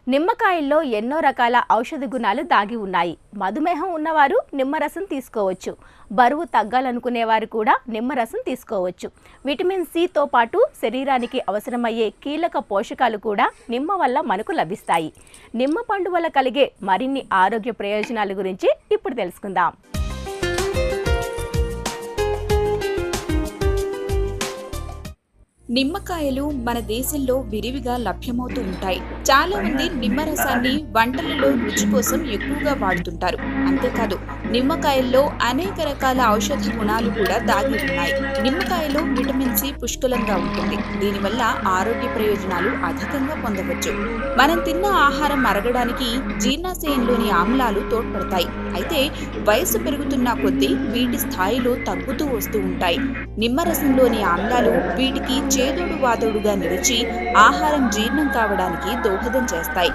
నిమ్మకాయల్లో ఎన్నో రకాల ఔషధ గుణాలు దాగి ఉన్నాయి. మధుమేహం ఉన్నవారు నిమ్మరసం తీసుకోవచ్చు. బరువు తగ్గాలనుకునేవారు కూడా నిమ్మరసం తీసుకోవచ్చు. విటమిన్ సితో పాటు శరీరానికి అవసరమయ్యే కీలక పోషకాలు కూడా నిమ్మ వల్ల మనకు లభిస్తాయి. నిమ్మ పండు వల్ల కలిగే మరిన్ని ఆరోగ్య ప్రయోజనాల గురించి ఇప్పుడు తెలుసుకుందాం. నిమ్మకాయలు మన దేశంలో విరివిగా లభ్యమవుతూ ఉంటాయి. చాలా మంది నిమ్మరసాన్ని వంటలలో రుచి కోసం ఎక్కువగా వాడుతుంటారు. అంతేకాదు నిమ్మకాయల్లో అనేక రకాల ఔషధ గుణాలు కూడా దాగి ఉన్నాయి. నిమ్మకాయలో విటమిన్ సి పుష్కలంగా ఉంటుంది. దీనివల్ల ఆరోగ్య ప్రయోజనాలు అధికంగా పొందవచ్చు. మనం తిన్న ఆహారం అరగడానికి జీర్ణాశయంలోని ఆమ్లాలు తోడ్పడతాయి. అయితే వయసు పెరుగుతున్న కొద్దీ వీటి స్థాయిలో తగ్గుతూ వస్తూ ఉంటాయి. నిమ్మరసంలోని ఆమ్లాలు వీటికి చేదోడు వాదోడుగా నిలిచి ఆహారం జీర్ణం కావడానికి దోహదం చేస్తాయి.